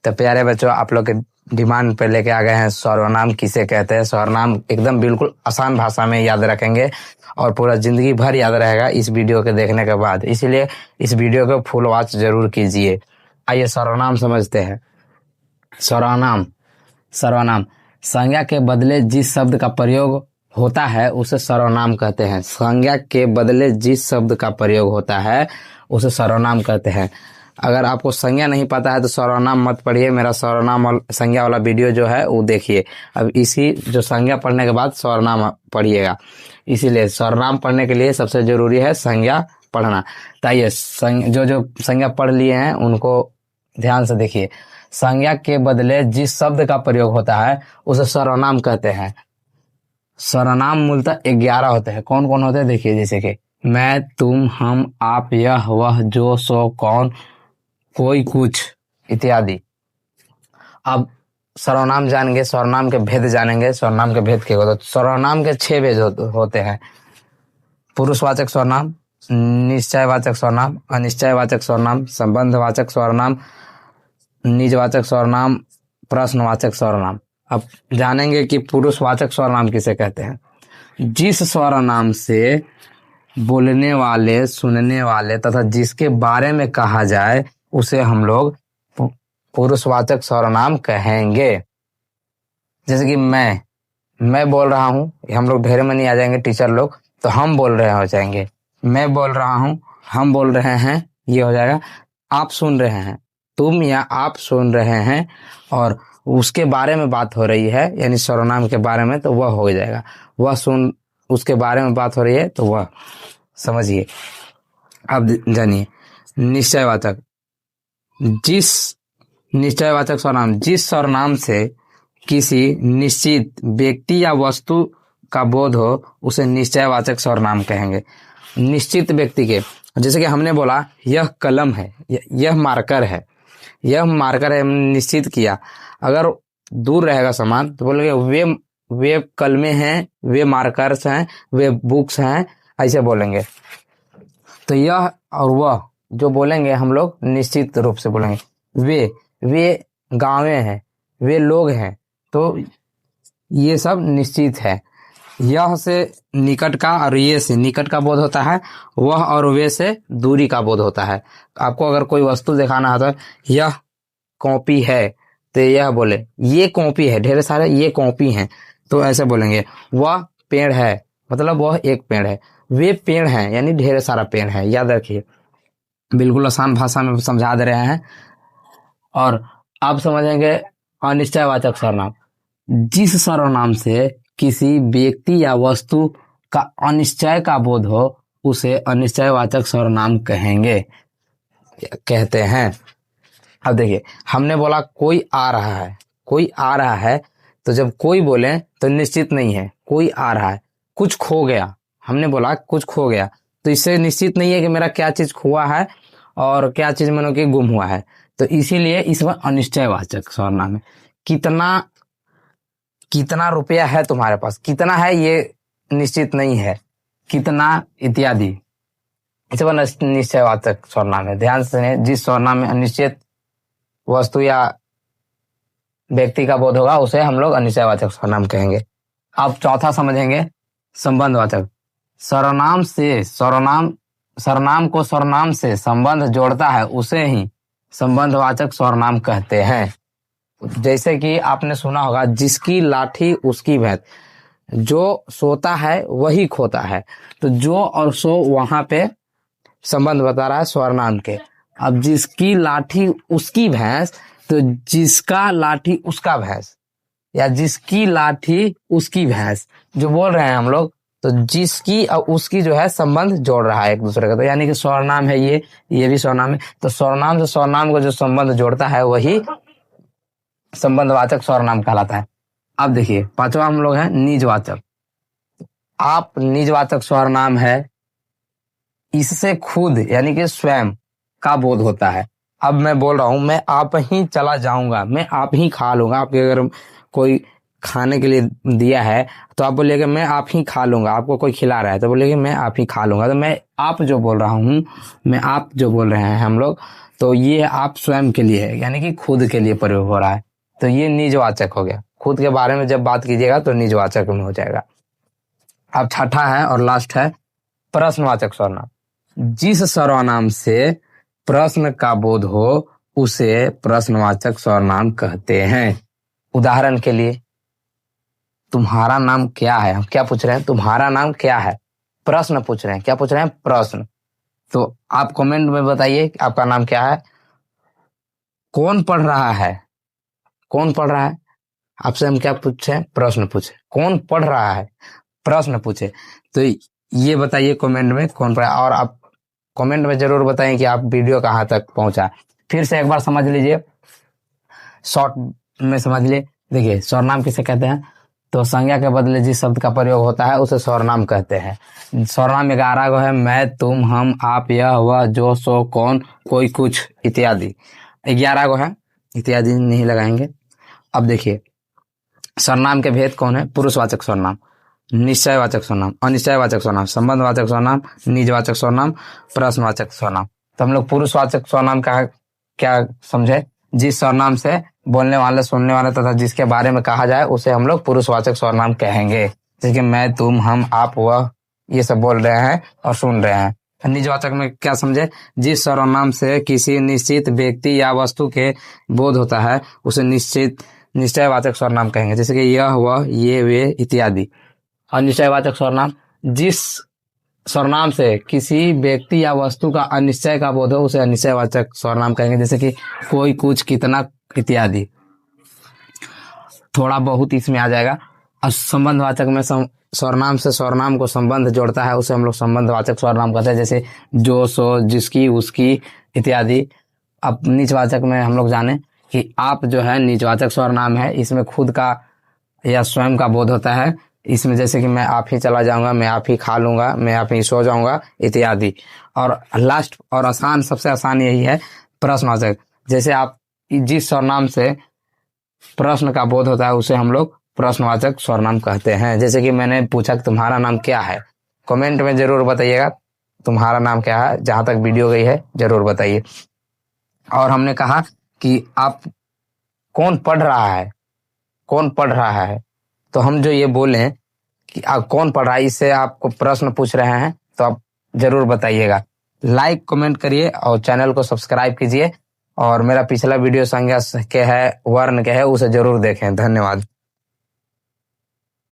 तो प्यारे बच्चों, आप लोग के डिमांड पे लेके आ गए हैं सर्वनाम किसे कहते हैं। सर्वनाम एकदम बिल्कुल आसान भाषा में याद रखेंगे और पूरा जिंदगी भर याद रहेगा इस वीडियो के देखने के बाद, इसलिए इस वीडियो को फुल वॉच जरूर कीजिए। आइए सर्वनाम समझते हैं। सर्वनाम सर्वनाम संज्ञा के बदले जिस शब्द का प्रयोग होता है उसे सर्वनाम कहते हैं। संज्ञा के बदले जिस शब्द का प्रयोग होता है उसे सर्वनाम कहते हैं। अगर आपको संज्ञा नहीं पता है तो सर्वनाम मत पढ़िए, मेरा सर्वनाम और संज्ञा वाला वीडियो जो है वो देखिए। अब इसी जो संज्ञा पढ़ने के बाद सर्वनाम पढ़िएगा, इसीलिए सर्वनाम पढ़ने के लिए सबसे जरूरी है संज्ञा पढ़ना। तो आइए जो संज्ञा पढ़ लिए हैं उनको ध्यान से देखिए। संज्ञा के बदले जिस शब्द का प्रयोग होता है उसे सर्वनाम कहते हैं। सर्वनाम मूलतः 11 होते हैं। कौन कौन होते हैं देखिए, जैसे कि मैं, तुम, हम, आप, यह, वह, जो, सो, कौन, कोई, कुछ इत्यादि। अब सर्वनाम जानेंगे, सर्वनाम के भेद जानेंगे। सर्वनाम के भेद क्या होता है? सर्वनाम के 6 भेद होते हैं। पुरुषवाचक सर्वनाम, निश्चयवाचक सर्वनाम, अनिश्चयवाचक सर्वनाम, संबंधवाचक सर्वनाम, निजवाचक सर्वनाम, प्रश्नवाचक सर्वनाम। अब जानेंगे कि पुरुषवाचक सर्वनाम किसे कहते हैं। जिस सर्वनाम से बोलने वाले, सुनने वाले तथा जिसके बारे में कहा जाए उसे हम लोग पुरुषवाचक सर्वनाम कहेंगे। जैसे कि मैं बोल रहा हूँ, हम लोग ढेर में नहीं आ जाएंगे टीचर लोग, तो हम बोल रहे हो जाएंगे। मैं बोल रहा हूँ, हम बोल रहे हैं, ये हो जाएगा। आप सुन रहे हैं, तुम या आप सुन रहे हैं और उसके बारे में बात हो रही है, यानी सर्वनाम के बारे में, तो वह हो जाएगा। वह सुन, उसके बारे में बात हो रही है तो वह, समझिए। अब जानिए निश्चयवाचक। निश्चयवाचक सर्वनाम जिस सर्वनाम से किसी निश्चित व्यक्ति या वस्तु का बोध हो उसे निश्चयवाचक सर्वनाम कहेंगे। निश्चित व्यक्ति के, जैसे कि हमने बोला यह कलम है, यह मार्कर है, यह मार्कर है, हमने निश्चित किया। अगर दूर रहेगा सामान तो बोलेंगे वे कलमें हैं, वे मार्कर्स हैं, वे बुक्स हैं, ऐसे बोलेंगे। तो यह और वह जो बोलेंगे हम लोग निश्चित रूप से बोलेंगे। वे गाँवें हैं, वे लोग हैं, तो ये सब निश्चित है। यह से निकट का और ये से निकट का बोध होता है, वह और वे से दूरी का बोध होता है। आपको अगर कोई वस्तु दिखाना है तो यह कॉपी है, तो यह बोले ये कॉपी है, ढेर सारे ये कॉपी हैं, तो ऐसे बोलेंगे। वह पेड़ है, मतलब वह एक पेड़ है। वे पेड़ हैं, यानी ढेर सारा पेड़ है। याद रखिए, बिल्कुल आसान भाषा में समझा दे रहे हैं। और आप समझेंगे अनिश्चयवाचक सर्वनाम। जिस सर्वनाम से किसी व्यक्ति या वस्तु का अनिश्चय का बोध हो उसे अनिश्चयवाचक सर्वनाम कहते हैं। अब देखिए, हमने बोला कोई आ रहा है, कोई आ रहा है, तो जब कोई बोले तो निश्चित नहीं है, कोई आ रहा है। कुछ खो गया, हमने बोला कुछ खो गया, तो इससे निश्चित नहीं है कि मेरा क्या चीज खोआ है और क्या चीज मानो कि गुम हुआ है, तो इसीलिए इसमें अनिश्चयवाचक सर्वनाम है। कितना रुपया है तुम्हारे पास, कितना है ये निश्चित नहीं है, कितना इत्यादि, इस पर निश्चयवाचक सर्वनाम है। ध्यान से, जिस सर्वनाम में अनिश्चित वस्तु या व्यक्ति का बोध होगा उसे हम लोग अनिश्चयवाचक सर्वनाम कहेंगे। अब चौथा समझेंगे संबंधवाचक। सर्वनाम को सर्वनाम से संबंध जोड़ता है उसे ही संबंधवाचक सर्वनाम कहते हैं। जैसे कि आपने सुना होगा, जिसकी लाठी उसकी भैंस, जो सोता है वही खोता है, तो जो और सो वहां पे संबंध बता रहा है सर्वनाम के। अब जिसकी लाठी उसकी भैंस, तो जिसका लाठी उसका भैंस, या जिसकी लाठी उसकी भैंस जो बोल रहे हैं हम लोग, तो जिसकी और उसकी जो है संबंध जोड़ रहा है एक दूसरे का, तो यानी कि सर्वनाम है ये भी सर्वनाम है। तो सर्वनाम से सर्वनाम को जो संबंध जोड़ता है वही संबंधवाचक सर्वनाम कहलाता है। अब देखिए पांचवा हम लोग हैं निजवाचक। आप निजवाचक सर्वनाम है, इससे खुद यानी कि स्वयं का बोध होता है। अब मैं बोल रहा हूं, मैं आप ही चला जाऊंगा, मैं आप ही खा लूंगा। आपके अगर कोई खाने के लिए दिया है तो आप बोलिएगा मैं आप ही खा लूंगा। आपको कोई खिला रहा है तो बोलिएगा मैं आप ही खा लूंगा। तो मैं आप जो बोल रहा हूँ, मैं आप जो बोल रहे हैं हम लोग, तो ये आप स्वयं के लिए है, यानी कि खुद के लिए प्रयोग हो रहा है, तो ये निजवाचक हो गया। खुद के बारे में जब बात कीजिएगा तो निजवाचक में हो जाएगा। अब छठा है और लास्ट है प्रश्नवाचक सर्वनाम। जिस सर्वनाम से प्रश्न का बोध हो उसे प्रश्नवाचक सर्वनाम कहते हैं। उदाहरण के लिए, तुम्हारा नाम क्या है, हम क्या पूछ रहे हैं, तुम्हारा नाम क्या है, प्रश्न पूछ रहे हैं। क्या पूछ रहे हैं, प्रश्न। तो आप कमेंट में बताइए आपका नाम क्या है। कौन पढ़ रहा है, कौन पढ़ रहा है, आपसे हम क्या पूछे, प्रश्न पूछे। कौन पढ़ रहा है, प्रश्न पूछे। तो ये बताइए कमेंट में कौन पढ़ा, और आप कमेंट में जरूर बताएं कि आप वीडियो कहाँ तक पहुंचा। फिर से एक बार समझ लीजिए, शॉर्ट में समझ लीजिए। देखिए सर्वनाम किसे कहते हैं, तो संज्ञा के बदले जिस शब्द का प्रयोग होता है उसे सर्वनाम कहते हैं। सर्वनाम 11 गो है, मैं, तुम, हम, आप, यह, वह, जो, सो, कौन, कोई, कुछ इत्यादि। 11 गो है, इत्यादि नहीं लगाएंगे। अब देखिए सर्वनाम के भेद कौन है, पुरुषवाचक सर्वनाम, निश्चयवाचक सर्वनाम, अनिश्चयवाचक सर्वनाम, संबंधवाचक सर्वनाम, निजवाचक सर्वनाम, प्रश्नवाचक सर्वनाम। तो हम लोग पुरुषवाचक सर्वनाम का क्या समझे, जिस सर्वनाम से बोलने वाले, सुनने वाले तथा जिसके बारे में कहा जाए उसे हम लोग पुरुषवाचक सर्वनाम कहेंगे। जैसे कि मैं, तुम, हम, आप, वह, ये सब बोल रहे हैं और सुन रहे हैं। निजवाचक में क्या समझे, जिस सर्वनाम से किसी निश्चित व्यक्ति या वस्तु के बोध होता है उसे निश्चयवाचक सर्वनाम कहेंगे। जैसे कि यह, वह, ये, वे इत्यादि। अनिश्चयवाचक सर्वनाम, जिस सर्वनाम से किसी व्यक्ति या वस्तु का अनिश्चय का बोध हो उसे अनिश्चयवाचक सर्वनाम कहेंगे। जैसे कि कोई, कुछ, कितना इत्यादि। थोड़ा बहुत इसमें आ जाएगा। और संबंधवाचक में सर्वनाम से सर्वनाम को संबंध जोड़ता है उसे हम लोग संबंधवाचक सर्वनाम कहते हैं। जैसे जो, सो, जिसकी, उसकी इत्यादि। अब निजवाचक में हम लोग जाने कि आप जो है निजवाचक सर्वनाम है, इसमें खुद का या स्वयं का बोध होता है। इसमें जैसे कि मैं आप ही चला जाऊंगा, मैं आप ही खा लूंगा, मैं आप ही सो जाऊंगा इत्यादि। और लास्ट और आसान, सबसे आसान यही है प्रश्नवाचक। जैसे आप जिस सर्वनाम से प्रश्न का बोध होता है उसे हम लोग प्रश्नवाचक सर्वनाम कहते हैं। जैसे कि मैंने पूछा कि तुम्हारा नाम क्या है, कमेंट में जरूर बताइएगा तुम्हारा नाम क्या है, जहां तक वीडियो गई है जरूर बताइए। और हमने कहा कि आप कौन पढ़ रहा है, कौन पढ़ रहा है, तो हम जो ये बोले कि आप कौन पढ़ रहा है, इससे आपको प्रश्न पूछ रहे हैं, तो आप जरूर बताइएगा। लाइक कमेंट करिए और चैनल को सब्सक्राइब कीजिए। और मेरा पिछला वीडियो संज्ञा के है, वर्ण के है, उसे जरूर देखें। धन्यवाद।